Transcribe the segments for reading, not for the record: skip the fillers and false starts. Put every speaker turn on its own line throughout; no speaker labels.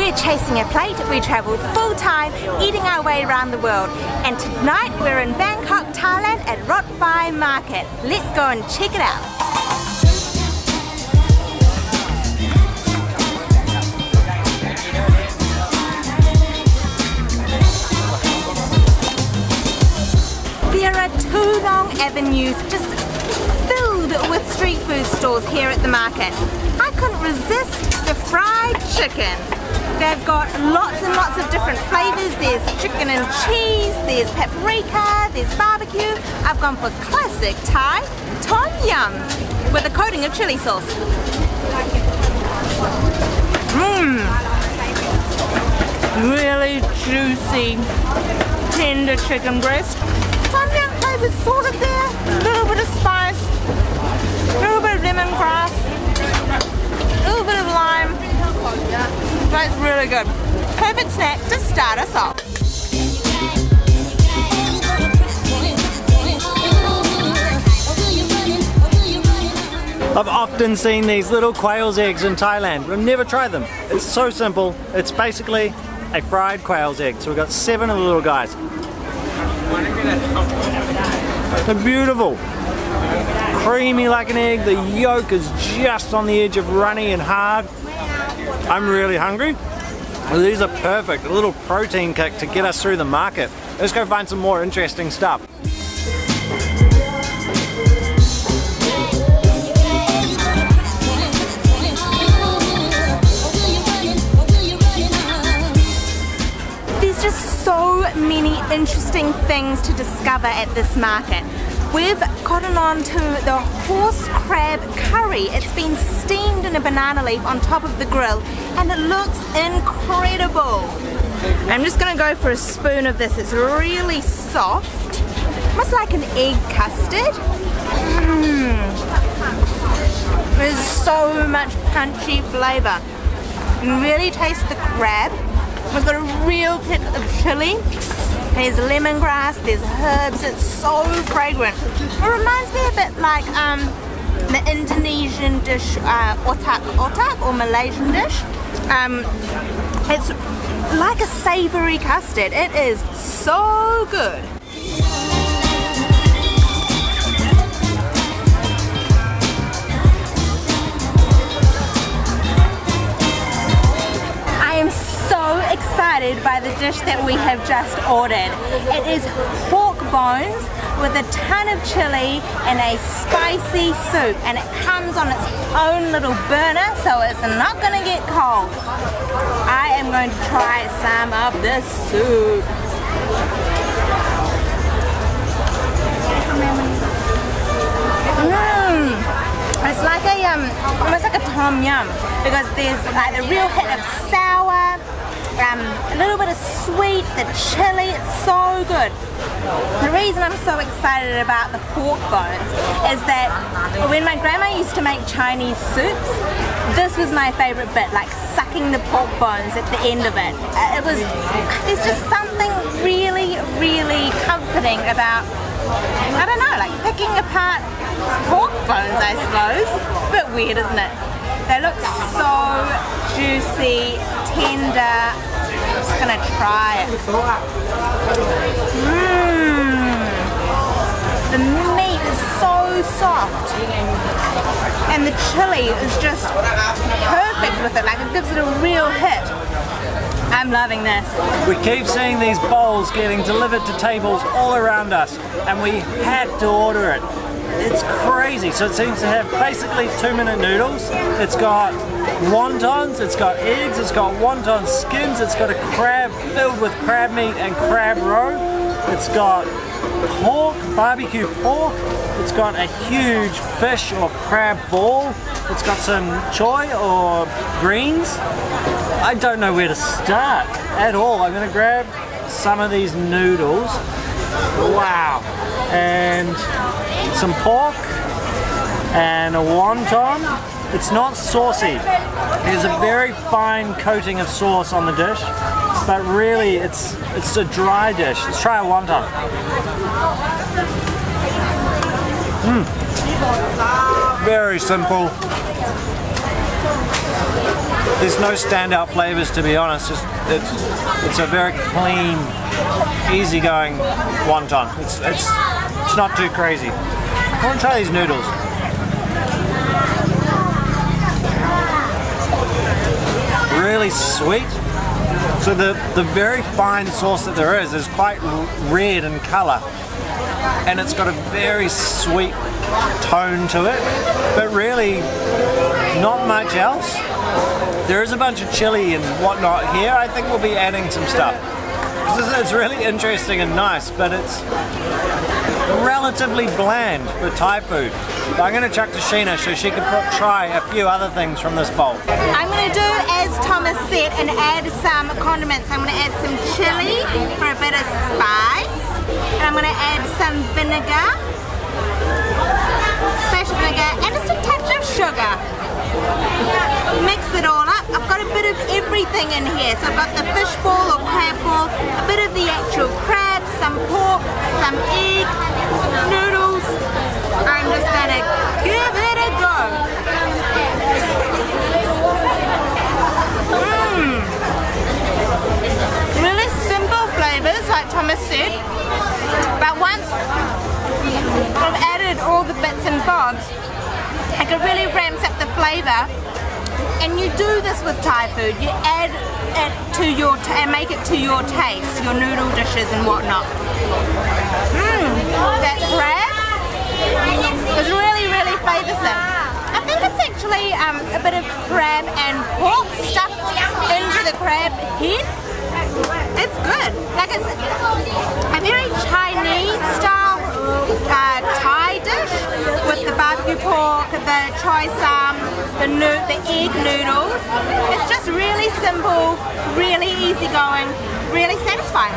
We're chasing a plate, we travel full time, eating our way around the world. And tonight we're in Bangkok, Thailand at Rot Fai Market. Let's go and check it out. There are 2 long avenues just filled with street food stalls here at the market. I couldn't resist the fried chicken. They've got lots and lots of different flavors. There's chicken and cheese, there's paprika, there's barbecue. I've gone for classic Thai tom yum with a coating of chili sauce. Really juicy, tender chicken breast. Tom yum flavor's sort of there. A little bit of spice, a little bit of lemongrass, a little bit of lime. That's really good. Perfect snack to start us off.
I've often seen these little quail's eggs in Thailand, but I've never tried them. It's so simple. It's basically a fried quail's egg. So we've got 7 of the little guys. They're beautiful. Creamy like an egg. The yolk is just on the edge of runny and hard. I'm really hungry. These are perfect. A little protein kick to get us through the market. Let's go find some more interesting stuff.
There's just so many interesting things to discover at this market. We've gotten on to the horse crab curry. It's been steamed in a banana leaf on top of the grill and it looks incredible. I'm just gonna go for a spoon of this. It's really soft, almost like an egg custard. There's so much punchy flavor. You can really taste the crab. We've got a real kick of chili. There's lemongrass, there's herbs, it's so fragrant. It reminds me a bit like the Indonesian dish otak or Malaysian dish. It's like a savory custard. It is so good. Excited by the dish that we have just ordered. It is pork bones with a ton of chili and a spicy soup, and it comes on its own little burner, so it's not gonna get cold. I am going to try some of this soup. It's like a almost like a tom yum, because there's like a real hit of sour, a little bit of sweet, the chili. It's so good. The reason I'm so excited about the pork bones is that when my grandma used to make Chinese soups, this was my favorite bit, like sucking the pork bones at the end of it. There's just something really, really comforting about, I don't know, like picking apart pork bones, I suppose. A bit weird, isn't it? They look so juicy, tender. I'm just gonna try it. The meat is so soft, and the chili is just perfect with it. Like, it gives it a real hit. I'm loving this.
We keep seeing these bowls getting delivered to tables all around us, and we had to order it. It's crazy. So it seems to have basically 2-minute noodles. It's got wontons, it's got eggs, it's got wonton skins, it's got a crab filled with crab meat and crab roe. It's got pork, barbecue pork. It's got a huge fish or crab ball. It's got some choy or greens. I don't know where to start at all. I'm gonna grab some of these noodles. Wow. And some pork and a wonton. It's not saucy. There's a very fine coating of sauce on the dish, but really it's a dry dish. Let's try a wonton. Very simple. There's no standout flavors, to be honest. It's a very clean, easygoing wonton. It's not too crazy. I want to try these noodles. Really sweet. So the very fine sauce that there is quite red in colour, and it's got a very sweet tone to it, but really not much else. There is a bunch of chili and whatnot here. I think we'll be adding some stuff. It's really interesting and nice, but it's relatively bland for Thai food. But I'm going to chuck to Sheena so she can try a few other things from this bowl.
I'm going to do as Thomas said and add some condiments. I'm going to add some chili for a bit of spice, and I'm going to add some vinegar, special vinegar, and just a touch of sugar. Mix it all up. I've got a bit of everything in here. So I've got the fish ball or crab ball, a bit of the actual crab, some pork, some egg, noodles. I'm just gonna give it a go. Really simple flavors, like Thomas said. But once I've added all the bits and bobs, it really ramps up the flavour. And you do this with Thai food. You add it to and make it to your taste, your noodle dishes and whatnot. That crab is really, really flavoursome. I think it's actually a bit of crab and pork stuffed into the crab head. It's good. Like it's a very Chinese style Thai dish with the barbecue pork, the choy sam, the egg noodles. It's just really simple, really easygoing, really satisfying.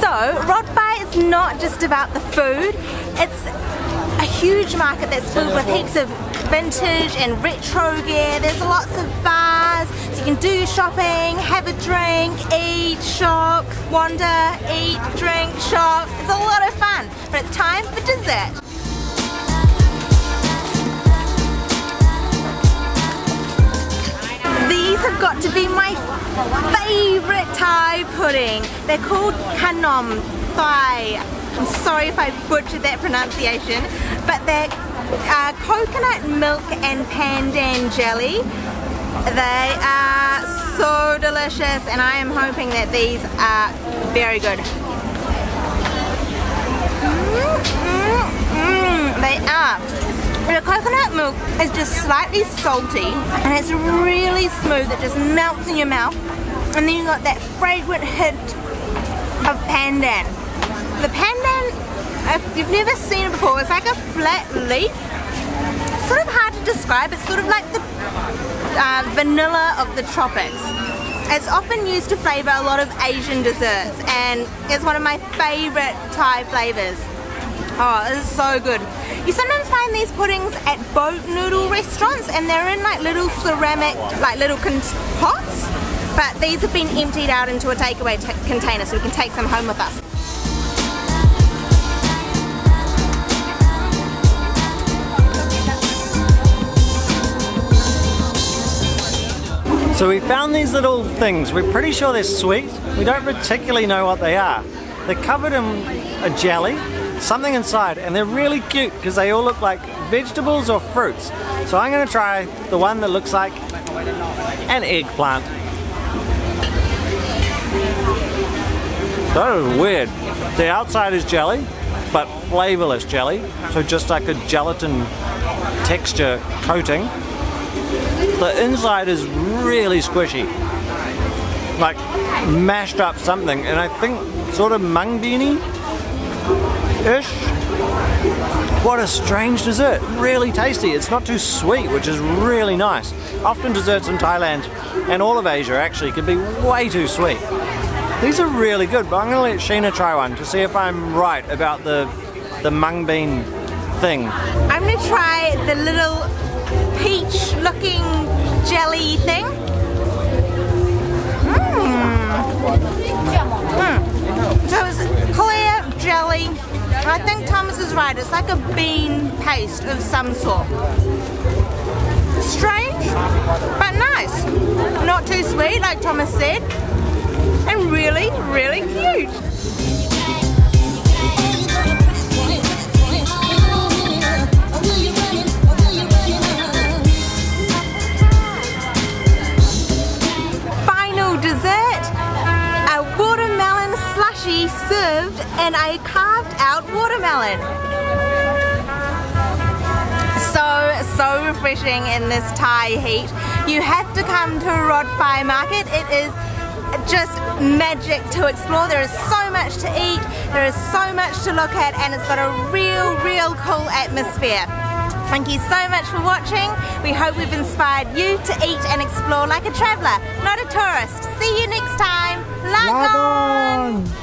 So, Rot Fai is not just about the food, it's a huge market that's filled with heaps of vintage and retro gear. There's lots of bars, so you can do your shopping, have a drink, eat, shop, wander, eat, drink, shop. It's a lot of fun, but it's time for dessert. These have got to be my favourite Thai pudding. They're called KHANOM Thai. I'm sorry if I butchered that pronunciation, but they're coconut milk and pandan jelly. They are so delicious, and I am hoping that these are very good. They are. The coconut milk is just slightly salty, and it's really smooth. It just melts in your mouth, and then you've got that fragrant hint of pandan. The pandan, if you've never seen it before, it's like a flat leaf. It's sort of hard to describe. It's sort of like the vanilla of the tropics. It's often used to flavour a lot of Asian desserts, and it's one of my favourite Thai flavours. Oh, this is so good. You sometimes find these puddings at boat noodle restaurants, and they're in like little ceramic, like little pots, but these have been emptied out into a takeaway container, so we can take some home with us.
So we found these little things. We're pretty sure they're sweet. We don't particularly know what they are. They're covered in a jelly, something inside, and they're really cute because they all look like vegetables or fruits. So I'm going to try the one that looks like an eggplant. That is weird. The outside is jelly, but flavorless jelly. So just like a gelatin texture coating. The inside is really squishy, like mashed up something, and I think sort of mung beanie-ish. What a strange dessert, really tasty. It's not too sweet, which is really nice. Often desserts in Thailand and all of Asia actually can be way too sweet. These are really good, but I'm going to let Sheena try one to see if I'm right about the mung bean thing.
I'm going to try the little peach looking jelly thing. I think Thomas is right, it's like a bean paste of some sort. Strange, but nice. Not too sweet like Thomas said. And really, really cute. Final dessert, a watermelon slushy served in a carved out watermelon. So refreshing in this Thai heat. You have to come to Rot Fai Market. It is just magic to explore. There is so much to eat, there is so much to look at, and it's got a real cool atmosphere. Thank you so much for watching. We hope we've inspired you to eat and explore like a traveller, not a tourist. See you next time. Lagon!